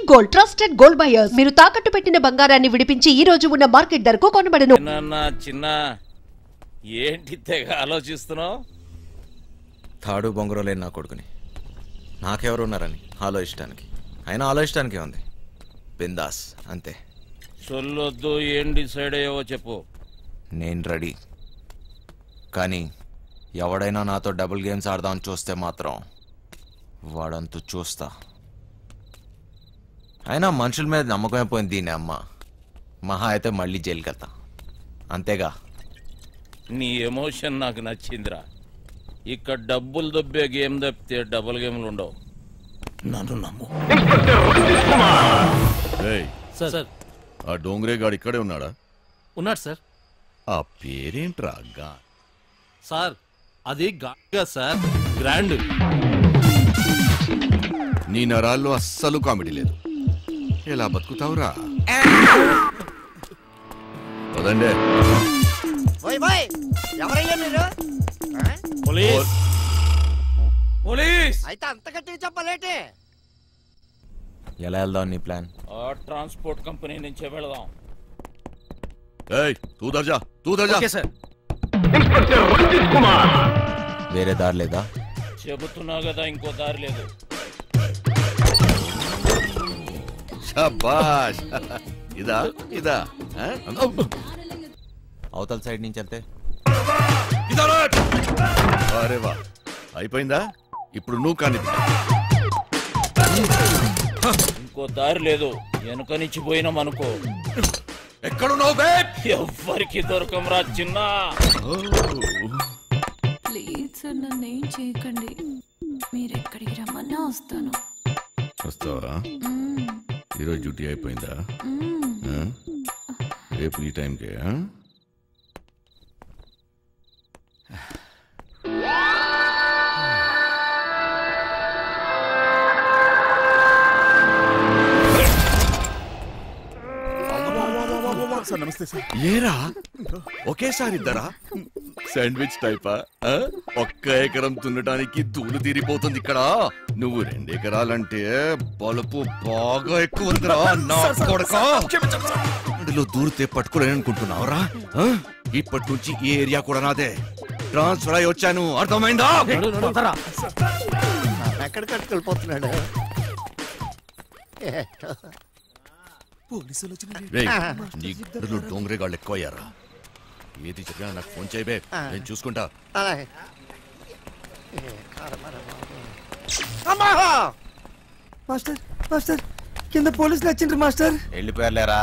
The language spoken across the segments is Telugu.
Gold trusted gold buyers. మీరు తాకట్టు పెట్టిన బంగారాన్ని విడిపించి ఈ రోజు ఉన్న మార్కెట్ ధరకు కొనబడను. చిన్న ఏంటి తెగ ఆలోచిస్తున్నావు? తాడు బొంగరం లేని నా కొడుకుని నాకెవరున్నారని ఆలోచించడానికి. అయినా ఆలోచించడానికే ఉంది. బిందాస్ అంతే. సొల్లొద్దు. ఏం డిసైడ్ అయ్యావో చెప్పు. నేను రెడీ. కానీ ఎవడైనా నాతో డబుల్ గేమ్స్ ఆడదామని చూస్తే మాత్రం వాడంతు చూస్తా. అయినా మనుషుల మీద నమ్మకమే పోయింది దీని అమ్మ. మహా అయితే మళ్ళీ జైలుకి వెళ్తా అంతేగా. నీ ఎమోషన్ నాకు నచ్చిందిరా. ఇక్కడ డబ్బులు దొబ్బే గేమ్ తప్పితే డబుల్ గేమ్లు ఉండవు. నన్ను నమ్ము. సార్ ఆ డోంగ్రే గాడు ఇక్కడే ఉన్నాడా? ఉన్నాడు సార్. ఆ పేరేంట్రా? సార్ అది గా సార్, గ్రాండ్. నీ నరాల్లో అస్సలు కామెడీ లేదు. ఎలా బతుకుతావురా? పదండే. ఎవరయ్యా మీరు? పోలీస్ పోలీస్ అయితే అంత గట్టిగా చెప్పలేటే. ఎలా వెళ్దాం నీ ప్లాన్? ఆ ట్రాన్స్పోర్ట్ కంపెనీ నుంచే వెళదాం. తూ దర్జా సార్. వేరే దారి లేదా? చెబుతున్నా కదా, ఇంకో దారి లేదు. శాబాష్. ఇదా ఇదా అవతల సైడ్ నుంచి వెళ్తే అరే వా, అయిపోయిందా? ఇప్పుడు నువ్వు కానీ ఇంకో దారి లేదు. వెనుక నుంచి పోయినాం అనుకో. ఎక్కడున్నావు బే? ఎవ్వరికి దొరకంరా చిన్న. ప్లీజ్ సార్, నన్ను ఏం చేయకండి. మీరు ఎక్కడికి రమ్మన్నా వస్తాను. వస్తావా? ఈరోజు డ్యూటీ అయిపోయిందా? రేపు ఈ టైంకే? ఏరా ఒకేసారి ఇద్దరా? శాండ్విచ్ టైపా? ఒక్క ఎకరం తున్నటానికి ధూళి తీరిపోతుంది ఇక్కడ. నువ్వు 2 ఎకరాలంటే బలుపు బాగా ఎక్కువ ఉందిరా నా కొడకా. అందులో దూరితే పట్టుకోలేని అనుకుంటున్నావురా? ఇప్పటి నుంచి ఈ ఏరియా కూడా నాదే. ట్రాన్స్ఫర్ అయి వచ్చాను, అర్థమైందా? ఎక్కడికి వెళ్ళిపోతున్నాడు? డోంగ్రే గాళ్ళు ఎక్కువ అయ్యారా? ఏది చెప్పినా నాకు ఫోన్ చేయబే, నేను చూసుకుంటా. మాస్టర్ మాస్టర్, కింద పోలీసులు వచ్చిండ్రు మాస్టర్. వెళ్ళిపోయారులేరా.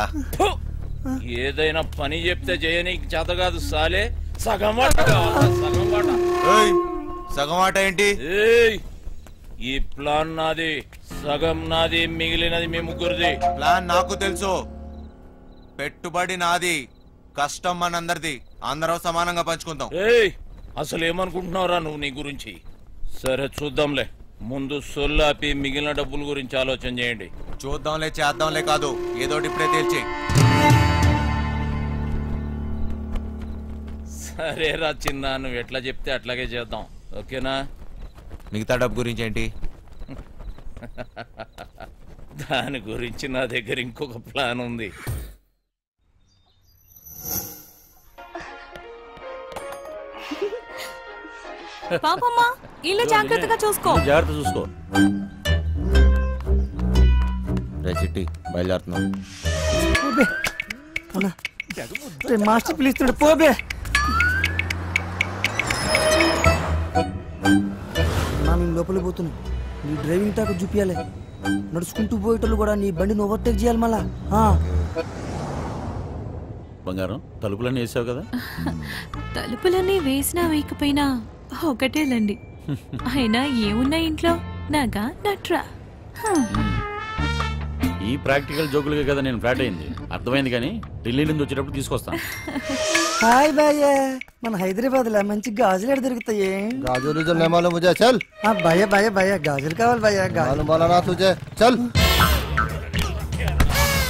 ఏదైనా పని చెప్తే చేయనీకి చేత కాదు సాలే. సగం వాట కావాలా? సగం వాట. సగం ఆట ఏంటి? ఈ ప్లాన్ నాది, సగం నాది, మిగిలినది మీ ముగ్గురిది. ప్లాన్ నాకు తెలుసు. పెట్టుబడి నాది, కష్టం మనందరిది. అందరం సమానంగా పంచుకుందాం. అసలు ఏమనుకుంటున్నావురా నువ్వు నీ గురించి? సరే చూద్దాంలే. ముందు సొల్లాపి మిగిలిన డబ్బుల గురించి ఆలోచన చేయండి. చూద్దాంలే చేద్దాంలే కాదు, ఏదోటి ఇప్పుడే తేల్చి. సరేరా చిన్న, నువ్వు ఎట్లా చెప్తే అట్లాగే చేద్దాం. ఓకేనా? మిగతా డబ్బు గురించి ఏంటి? దాని గురించి నా దగ్గర ఇంకొక ప్లాన్ ఉంది. పాపమ్మా, ఇల్లు జాగ్రత్తగా చూసుకో. జాగ్రత్త చూసుకో. చిట్టి బయలుదేరుతున్నాం. మాస్టర్ పిలుస్తున్నాడు, పోబే. మేము లోపలికి పోతున్నాం. నీ డ్రైవింగ్ టాక్ చూపించాలి. నడుచుకుంటూ పోయేటోళ్ళు కూడా నీ బండిని ఓవర్టేక్ చేయాలి మళ్ళా. బంగారం, తలుపులన్నీ వేసావు కదా? తలుపులన్నీ వేసినా వేయకపోయినా ఒకటేలండి. అయినా ఏమున్నా ఇంట్లో? నాగా నట్రా. ఈ ప్రాక్టికల్ జోకులుగా కదా నేను ఫ్లాట్ అయింది. అర్థమైంది, కానీ ఢిల్లీ నుంచి వచ్చేటప్పుడు తీసుకొస్తాను. హాయ్ భయ్య, మన హైదరాబాద్ లో మంచి గాజులు దొరుకుతాయి. गाजर जो नहीं मालूम मुझे, चल। భయ్య భయ్య భయ్య గాజులు కావాలి భయ్య. मालूम वाला ना तुझे, चल।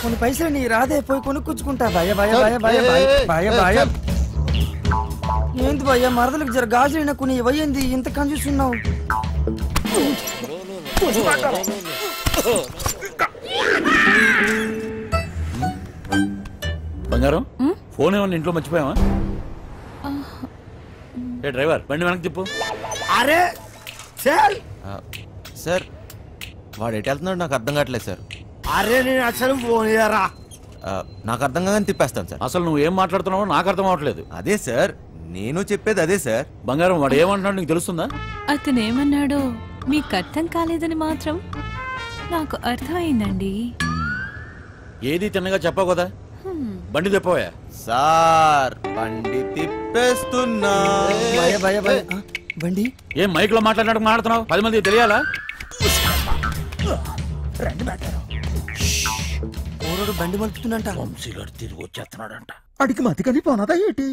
కొన్ని పైసలు నీ రాదే, పోయి కొనుక్కుంటా. భయ్య భయ్య భయ్య భయ్య భయ్య భయ్య. ఏంటి భయ్య, మరదలకు జర గాజులు కొన్ని ఇవ్వండి, ఇంత కన్ఫ్యూజన్ ఉన్నావు. ఫోన్ ఏమన్నా ఇంట్లో మర్చిపోయావా? ఏ డ్రైవర్ బండి వెనక్కి తిప్పు. అరే చల్. సార్ వాడు ఎటు వెళ్తున్నాడు నాకు అర్థం కావట్లేదు సార్. అరే నేను అసలు ఫోన్ చేయరా. నాకు అర్థం కాదని తిప్పేస్తాను సార్. అసలు నువ్వు ఏం మాట్లాడుతున్నావో నాకు అర్థం అవ్వట్లేదు. అదే సార్ నేను చెప్పేది అదే సార్. బంగారం వాడు ఏమంటున్నాడు నీకు తెలుస్తుందా? అతను ఏమన్నాడో మీకు అర్థం కాలేదని మాత్రం నాకు అర్థమైందండి. ఏది తిన్నగా చెప్పావు కదా. బండి తిప్పవా? సార్ బండి తిప్పేస్తున్నా. భయ భయ భయ బండి ఏం మైక్ లో మాట్లాడుతున్నావు? 10 మంది తెలియాలా? ఓరోడు బండి మలుపుతున్నంట. వంశీగాడు తిరిగి వచ్చేస్తున్నాడంట. అడిగి మతికని పోనదా ఏంటి?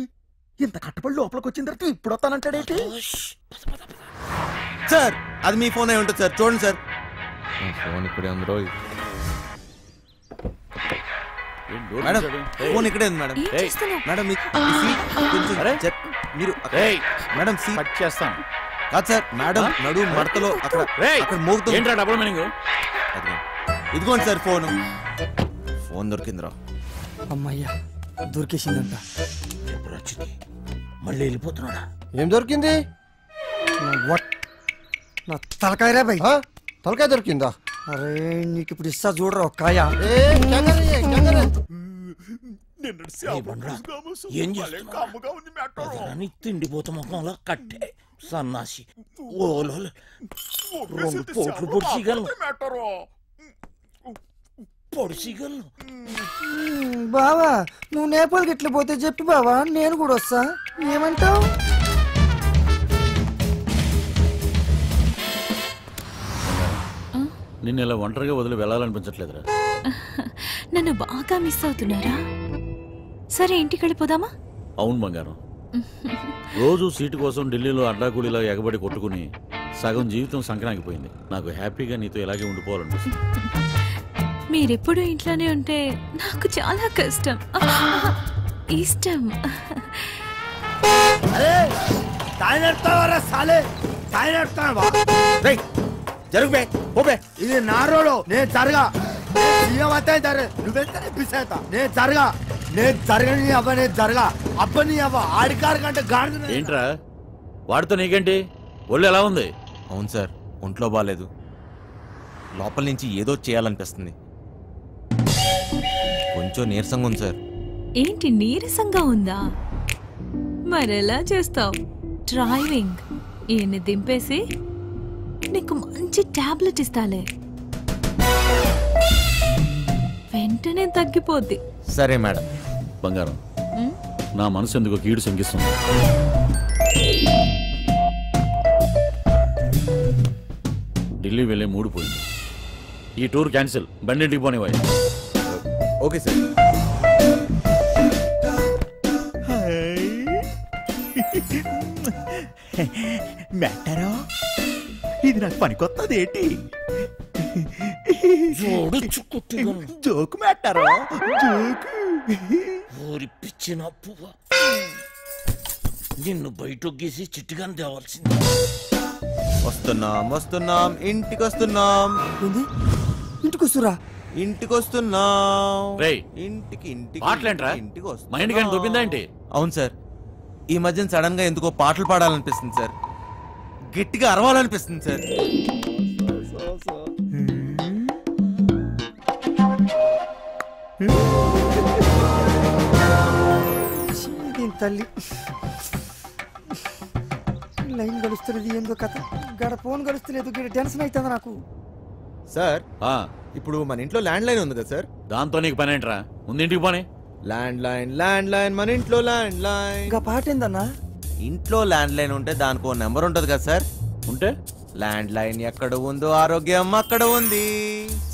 ఇంత కట్టబడి లోపలికి వచ్చిన తర్వాత ఇప్పుడు వస్తానంటాడేంటి? సార్ అది మీ ఫోన్ అయి ఉంటుంది సార్, చూడండి సార్. ఫోన్ ఇక్కడే ఉంది రోయ్. మేడం ఫోన్ ఇక్కడే ఉంది మేడం. ఏం చేస్తున్నావ్? మేడం మీరు మేడం కట్ చేస్తాను. కాదు సార్ మేడం నడు మడతలో అక్కడ అక్కడ మోగుతుంది. ఏంట్రా డబుల్ మీనింగ్? ఇదిగోండి సార్ ఫోన్. ఫోన్ దొరికిందిరా. అమ్మయ్యా దొరికేసిందంట. మళ్ళీ వెళ్ళిపోతున్నాడా? ఏం దొరికింది? నా తలకాయరా భయ్. తలకాయ దొరికిందా? అరే నీకు ఇప్పుడు ఇస్తా చూడరా ఒక్కాయ. ఏం చేస్తున్నావు? తిండిపోతా ముఖంలో కట్టే సన్నాసి. ఓలో 2 పోట్లు పొడిచిగలను. బావా నువ్వు నేపాల్కి ఎట్లా పోతే చెప్పి బావా, నేను కూడా వస్తా. ఏమంటావు? నిన్ను ఇలా ఒంటరిగా వదిలి వెళ్ళాలనిపించట్లేదురా. నన్ను బాగా మిస్ అవుతున్నారా? సరే ఇంటికి వెళ్ళిపోదామా? అవును బంగారం. రోజు సీటు కోసం ఢిల్లీలో అడ్డాకూలీలో ఎగబడి కొట్టుకుని సగం జీవితం సంక్రాంతిపోయింది. నాకు హ్యాపీగా నీతో ఇలాగే ఉండిపోవాలనిపిస్తుంది. మీరెప్పుడు ఇంట్లోనే ఉంటే నాకు చాలా కష్టం, ఇష్టం. ఇది నా రోడ్, నేను జరగా. నువ్వెంత పిసేత నేను జరగా. నేను జరగని అవ్వ, నేను జరగా అబ్బని అవ్వ. ఆడికారు కంటే గాడిద. ఏంట్రా వాడితో నీకేంటి? ఒళ్ళు ఎలా ఉంది? అవును సార్ ఒంట్లో బాగాలేదు. లోపల నుంచి ఏదో చేయాలనిపిస్తుంది. కొంచెం నీరసంగా ఉంది సార్. ఏంటి నీరసంగా ఉందా? మరెలా చేస్తావు? డ్రైవింగ్ ఈయన్ని దింపేసి నీకు మంచి టాబ్లెట్ ఇస్తాలే, వెంటనే తగ్గిపోద్ది. సరే మేడం. బంగారం నా మనసు ఎందుకో కీడు శంకిస్తుంది. ఢిల్లీ వెళ్ళే మూడు పోయింది. ఈ టూర్ క్యాన్సిల్. బండింటికి పోనివ్వాలి. Okay sir. మెట్టారో ఇది నాకు పనికొత్తది ఏంటి? జోకు మెట్టారో జోకు. ఊరి పిచ్చిన పువ్వ నిన్ను బయటకు గీసి చిట్టుగాని తేవాల్సింది. వస్తున్నాం వస్తున్నాం ఇంటికి వస్తున్నాం. ఇంటికి వస్తురా? ఇంటికి వస్తున్నాం. ఇంటికి మైండ్ కానీ దొబ్బిందా ఏంటి? అవును సార్ ఈ మధ్యన సడన్ గా ఎందుకో పాటలు పాడాలనిపిస్తుంది సార్. గట్టిగా అరవాలనిపిస్తుంది సార్. తల్లి లైన్ గడుస్తున్నది ఏందో కథ. గడ ఫోన్ గడుస్తలేదు, గడ టెన్షన్ అవుతుంది నాకు. సార్ ఇప్పుడు మన ఇంట్లో ల్యాండ్ లైన్ ఉంది కదా సార్. దాంతో నీకు పని ఏంట్రా? ముందు ఇంటికి పోనీ. ల్యాండ్ లైన్ మన ఇంట్లో ల్యాండ్ లైన్. ఇంకా పాట ఏందన్నా? ఇంట్లో ల్యాండ్ లైన్ ఉంటే దానికి ఓ నెంబర్ ఉంటది కదా సార్. ఉంటే ల్యాండ్ లైన్ ఎక్కడ ఉందో ఆరోగ్యం అక్కడ ఉంది.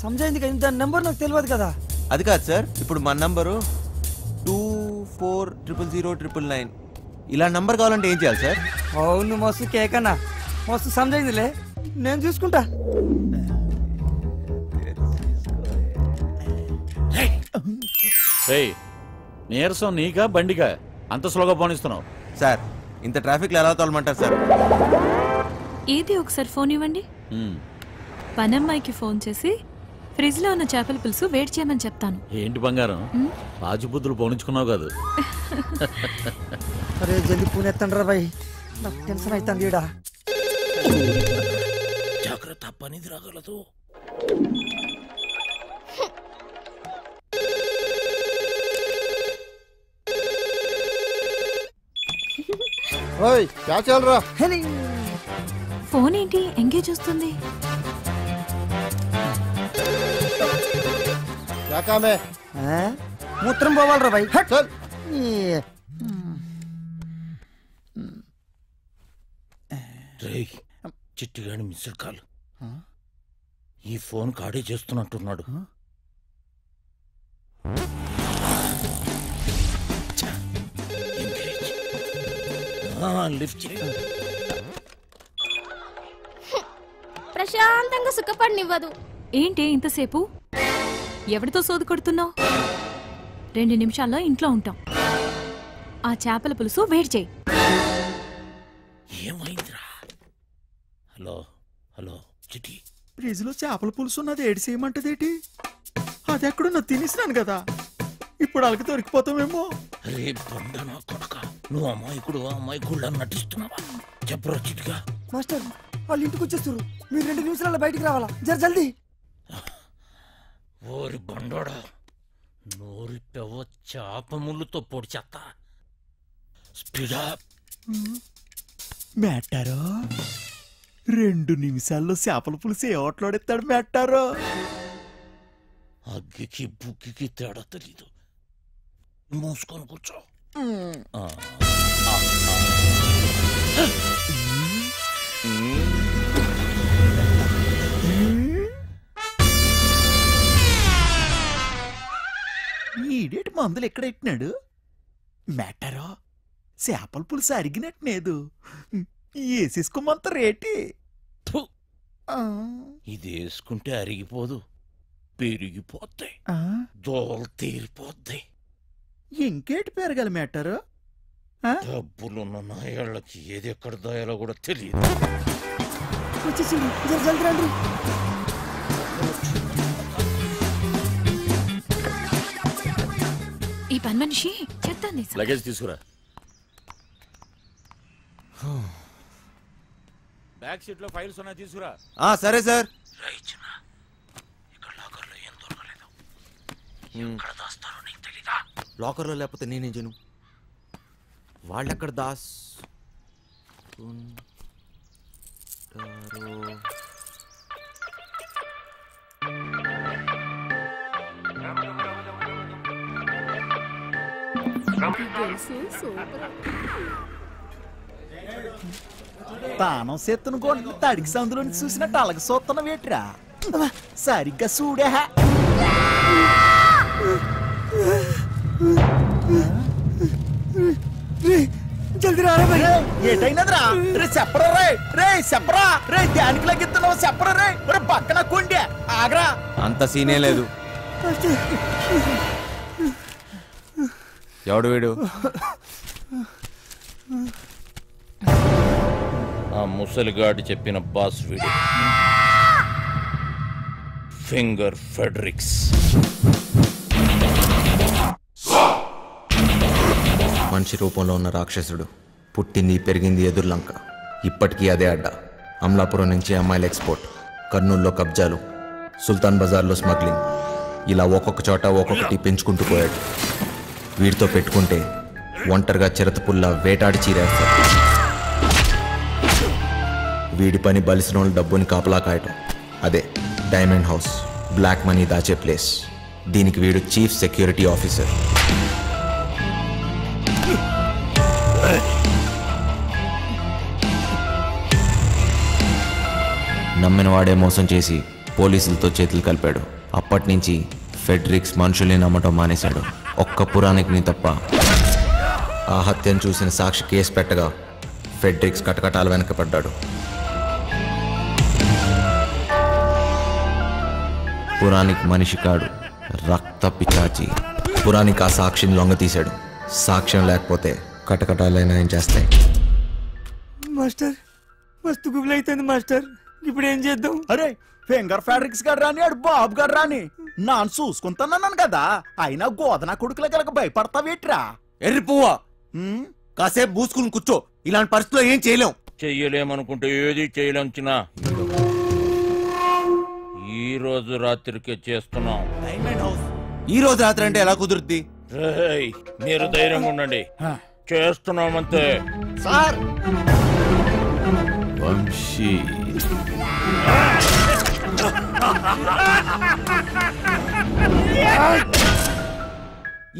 సమజైంది కదా, దాని నెంబర్ నాకు తెలియదు కదా. అది కాదు సార్, ఇప్పుడు మన నంబరు 240009. ఇలా నంబర్ కావాలంటే ఏం చేయాలి సార్? అవును మస్తు కేకన్నా, మస్తు సమజైందిలే, నేను చూసుకుంటా. నీరసం నీకా బండికా? అంత స్లోగా పోనిస్తున్నావు సార్. ఇంత ట్రాఫిక్ లో ఎలా తోలమంటారు సార్? ఏది ఒకసారి ఫోన్ ఇవ్వండి. పనమ్మాయికి ఫోన్ చేసి ఫ్రిడ్జ్ లో ఉన్న చేపల పులుసు వేడి చేయమని చెప్తాను. ఏంటి బంగారం రాజుబుద్ధులు పోనించుకున్నావు కాదు. అరే జల్దీ పూనెత్తండి రా బాయ్, నాకు టెన్షన్ అవుతుంది ఈడ. జాగ్రత్త, పనిది రాగలదు. ఓయ్ క్యా చల్ రా? ఫోన్ ఏంటి ఎంగేజ్ వస్తుంది? క్యా కామ్ హై? మూత్రం పోవాలరా బాయ్. చల్. రేయ్, చిట్టిగాడి మిస్డ్ కాల్. ఈ ఫోన్ కాడే చేస్తున్నట్టున్నాడు. లిఫ్ట్ చేయి. ప్రశాంతంగా సుఖపడినివ్వదు. ఏంటి ఇంతసేపు? ఎవరితో సోదు కొడుతున్నావు? 2 నిమిషాల్లో ఇంట్లో ఉంటాం. ఆ చేపల పులుసు వేడి చేయి. ఏమైందిరా? హలో హలో చిట్టి, ఫ్రిడ్జ్ లో చేపల పులుసు ఉన్నది ఏడు చేయమంటదేటి? అది ఎక్కడున్నా తినేసినాను కదా, ఇప్పుడు వాళ్ళకి దొరికిపోతామేమో. రే బండనా కొడక, నువ్వు అమాయకుడు నటిస్తున్నావా? చెప్పరా చిట్టిగా. మాస్టర్ వాళ్ళు ఇంటికి వచ్చేస్తారు, మీరు 2 నిమిషాల్లో బయటికి రావాలా, జల్దీ. ఓరి బండోడా, నోరి పెవ చేప ముళ్ళుతో పొడి చెత్త. స్పీడా. మెట్టారో 2 నిమిషాల్లో చేపల పులుసు ఏ ఓట్లాడెత్తాడు మెట్టారో. అగ్గికి బుగ్గికి తేడా తెలీదు. మూసుకొని కూర్చో. ఈడేటి మందులు ఎక్కడ ఎట్టినాడు మెట్టారో? చేపల పులుసు అరిగినట్లేదు, వేసేసుకోమంత రేటి. ఇది వేసుకుంటే అరిగిపోదు, పెరిగిపోతాయి, దోలు తీరిపోద్ది. ఇంకేటి పెరగాలి మెట్టారో? డబ్బులున్న నాయాళ్ళకి ఏది ఎక్కడ దాయాలో కూడా తెలియదు. వచ్చేసింది, జల్దీ రండి. ఈ పని మనిషి చెప్తాను. లగేజ్ తీసుకురా. బ్యాక్ సీట్ లో ఫైల్స్ ఉన్నాయి, తీసుకురా. సరే సార్. ఇక్కడ లాకర్లో ఏం దొరకలేదు. ఎక్కడ దాస్తారో నీకు తెలీదా? లాకర్లో లేకపోతే నేనేం చేయను? వాళ్ళెక్కడ దాస్ తానం సెత్తును కొండ తడికి సందులోని చూసినట్టు అలాగ సొత్తన వేట్రా, సరిగ్గా చూడే. జల్దీ రారా బాయ్. ఏటైనదిరా? రే చెప్పరా, రే చెప్పరా, రే దానికి లాగిస్తున్నావు చెప్పరా, రే పక్కన కొండే ఆగరా. అంత సీనే లేదు. ఎవడు వీడు? ఆ ముసలిగాడు చెప్పిన బాస్ వీడు, ఫింగర్ ఫెడరిక్స్. మనిషి రూపంలో ఉన్న రాక్షసుడు, పుట్టింది పెరిగింది ఎదుర్లంక, ఇప్పటికీ అదే అడ్డ. అమలాపురం నుంచి అమ్మాయిల ఎక్స్పోర్ట్, కర్నూలులో కబ్జాలు, సుల్తాన్ బజార్లో స్మగ్లింగ్, ఇలా ఒక్కొక్క చోట ఒక్కొక్కటి పెంచుకుంటూ పోయాడు. వీడితో పెట్టుకుంటే ఒంటరిగా చిరతపుల్లా వేటాడి చీరేస్తాడు. వీడి పని బలిసిన డబ్బుని కాపలా కాయటం. అదే డైమండ్ హౌస్, బ్లాక్ మనీ దాచే ప్లేస్. దీనికి వీడు చీఫ్ సెక్యూరిటీ ఆఫీసర్. నమ్మిన వాడే మోసం చేసి పోలీసులతో చేతులు కలిపాడు. అప్పటి నుంచి ఫెడరిక్స్ మనుషుల్ని నమ్మటం మానేశాడు. ఒక్క పురాణికిని తప్ప. ఆ హత్యను చూసిన సాక్షి కేసు పెట్టగా ఫెడరిక్స్ కటకటాల వెనకపడ్డాడు. పురాణిక్ మనిషి కాడు, రక్త పిచాచి. పురాణిక్ ఆ సాక్షిని లొంగతీశాడు. సాక్ష్యం లేకపోతే కటకటాలైనా ఏం చేస్తాయి. మాస్టర్ మస్తు గుబులు అవుతుంది మాస్టర్. ఇప్పుడు ఏం చేద్దాం? అరే ఫింగర్ ఫ్యాబ్రిక్స్ గారు రాని ఆడు బాబు గారు రాని నాన్న చూసుకుంటానన్నాను కదా, అయినా గోదన కొడుకుల కలక భయపడతావేట్రా? ఎర్రి పువ్వా, కాసేపు పూసుకుని కూర్చో. ఇలాంటి పరిస్థితుల్లో ఏం చేయలేం. చెయ్యలేమనుకుంటే ఏది చేయలేం చిన్న. ఈ రోజు రాత్రికే చేస్తున్నాం. డైమండ్ హౌస్ ఈ రోజు రాత్రి అంటే ఎలా కుదురుద్ది? మీరు ధైర్యంగా ఉండండి, చేస్తున్నామంతే. సార్ వంశీ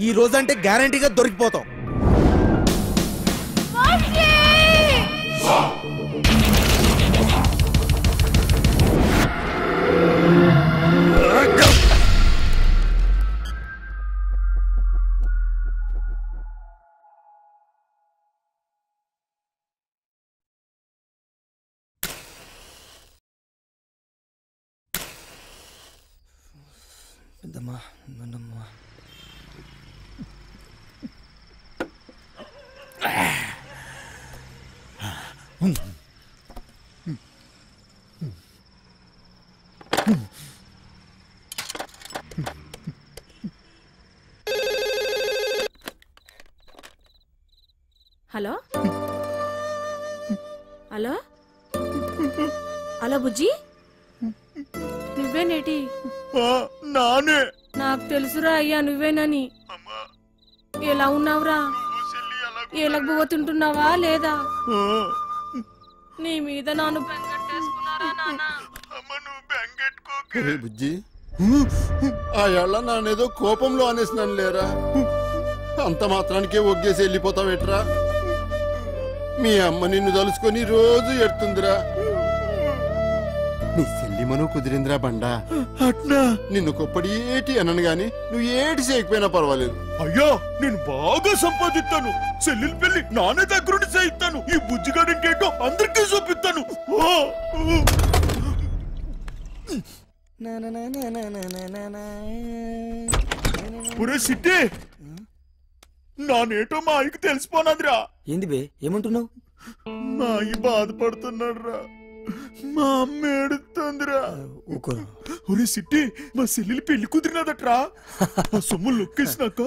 ఈ రోజంటే గ్యారంటీగా దొరికిపోతాం. పెద్దమ్మా పెద్దమ్మా హలో హలో హలో బుజ్జి, నువ్వేనేటి? నానే. నాకు తెలుసురా అయ్యా నువ్వేనని. ఎలా ఉన్నావురా? ఎలగబోతుంటున్నావా లేదా? నీ మీద నాను బెంగట్టేసుకున్నారా నాన్న? బుజ్జి, ఆ ఏళ్ళ నానేదో కోపంలో అనేసినాను లేరా, అంత మాత్రానికే ఒగ్గేసి వెళ్ళిపోతావేట్రా? మీ అమ్మ నిన్ను తలుసుకొని రోజు ఎడుతుందిరా. నీ సెల్లిమను కుదిరిందిరా బండా. అట్నా? నిన్ను కొప్పడి ఏటి అనను గాని నువ్వు ఏటి చేయకపోయినా పర్వాలేదు. అయ్యో నేను బాగా సంపాదిస్తాను, చెల్లెలు పెళ్లి నానే దగ్గరుండి చేయిస్తాను, ఈ బుజ్జిగాడు ఇంకేంటో అందరికీ చూపిస్తాను. సిట్టి నానేటో మా ఆయనకి తెలిసిపోనాదిరా. ఏంది బే, ఏమంటున్నావు? మా అయ్య బాధపడుతున్నాడు రా, మా అమ్మ ఏడుతుందిరా. ఒరే సిట్టి, మా చెల్లెలు పెళ్లి కుదిరినదట్రా. ఆ సొమ్ము లొక్కేసినాక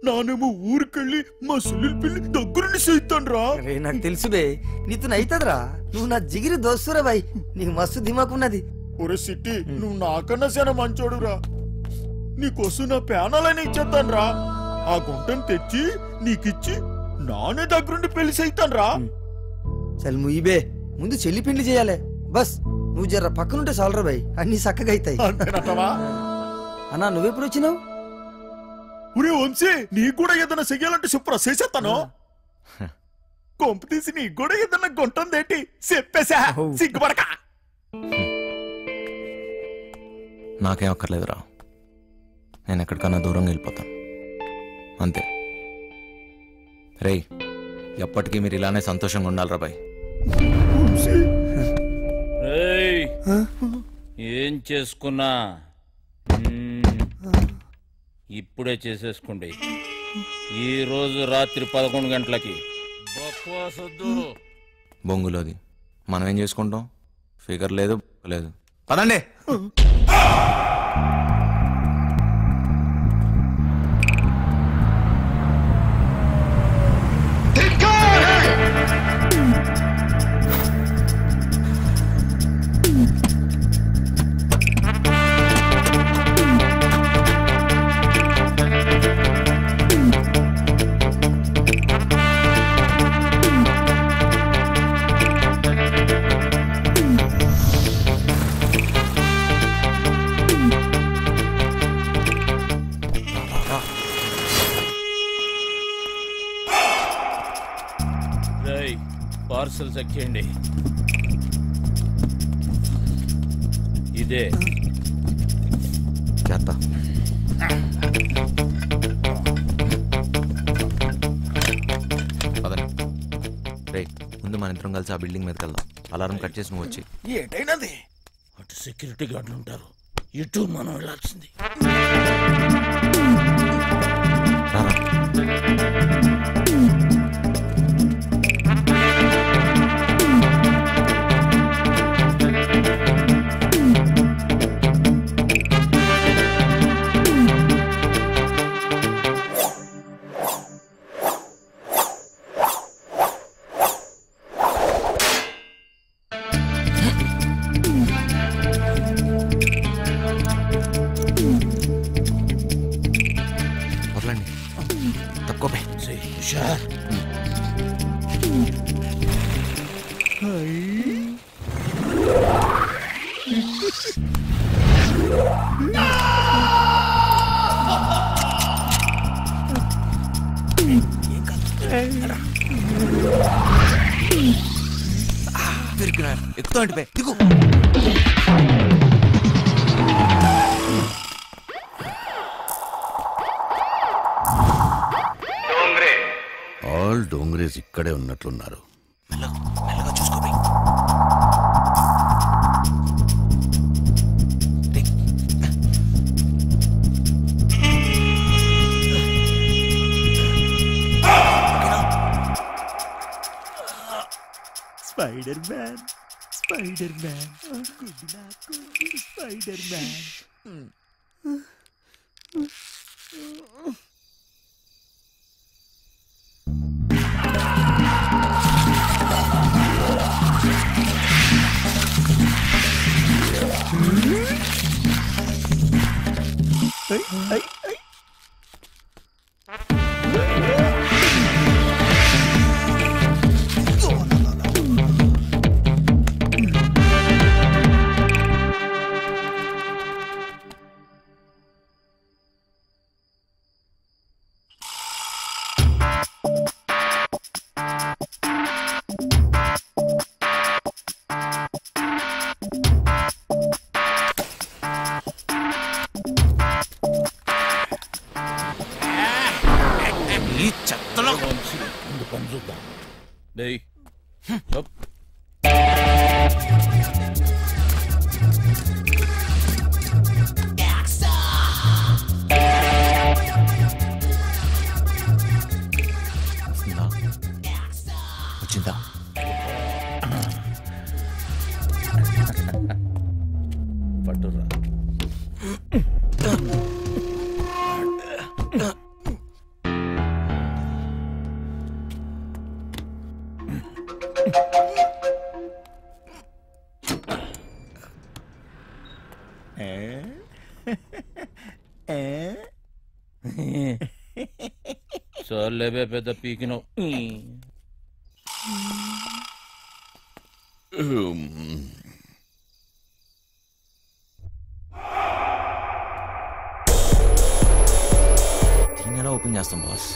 నానేమో ఊరికెళ్ళి మా చెల్లెలు పెళ్లి దగ్గరుండి చేయిస్తాను రా. నాకు తెలుసు బే, నీతో అయితదిరా. నువ్వు నా జిగిరి దోస్తురా బాయ్, నీకు మస్తు దిమాకున్నది. ఒరే సిట్టి, నువ్వు నాకన్నా చాలా మంచోడురా. నీకోసం నా ప్యానాలని ఇచ్చేస్తాను రా. ఆ గుంటను తెచ్చి నీకిచ్చి నానే దగ్గరుండి పెళ్లి చేయిస్తాను రా. చల్ ముయిబే, ముందు చెల్లి పెళ్లి చేయాలి. బస్ నువ్వు జర్ర పక్కనుంటే చాలరా బాయ్, అన్ని చక్కగా అవుతాయి. అన్నా నువ్వెప్పుడు వచ్చినావు? ఒరే వంశీ, నీకు కూడా ఏదైనా చెయ్యాలంటే చెప్పురా, చేసేస్తాను. కొంప తీసి నీకు కూడా ఏదైనా గుంటుందేంటి చెప్పేసా, సిగ్గుపడక. నాకేం అక్కర్లేదురా, నేను ఎక్కడికన్నా దూరంగా వెళ్ళిపోతాను అంతే. రేయ్, ఎప్పటికీ మీరు ఇలానే సంతోషంగా ఉండాలిరా బాయ్. ఏం చేసుకున్నా ఇప్పుడే చేసేసుకోండి. ఈ రోజు రాత్రి 11 గంటలకి బొంగులోది మనం ఏం చేసుకుంటాం? ఫిగర్ లేదు లేదు. పదండి. పార్సల్ చెక్ చేయండి. ఇదే చేస్తా. పదండి. రేయ్, ముందు మన ఇద్దరం కలిసి ఆ బిల్డింగ్ మీదకి వెళ్దాం. అలారం కట్ చేసి నువ్వు వచ్చి. ఏటైనది? అటు సెక్యూరిటీ గార్డులు ఉంటారు, ఇటు మనం వెళ్ళాల్సింది. హుషార్. ఎక్కుతా అంటే దిగు. ఆల్ డోంగ్రేస్ ఇక్కడే ఉన్నట్లున్నారు. మెల్లగా చూసుకోబోయి. Spider man, spider man, good నాకు స్పైడర్ మ్యాన్. ఈ చెత్తలో ముందు పని చూద్దాం. డేయ్ అప్. వచ్చిందా? పట్టురా. చాలేవే పెద్ద పీకినవు. దీన్ని ఎలా ఓపెన్ చేస్తాం బాస్?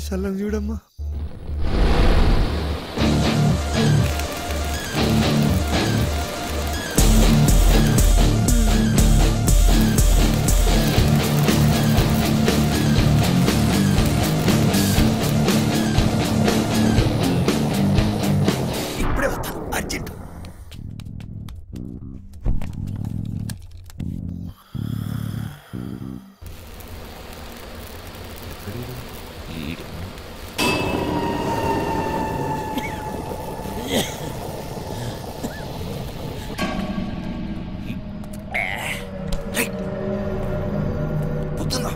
చల్లం చూడమ్మా. ఇప్పుడే వస్తాను, అర్జెంట్. పొద్దున్నా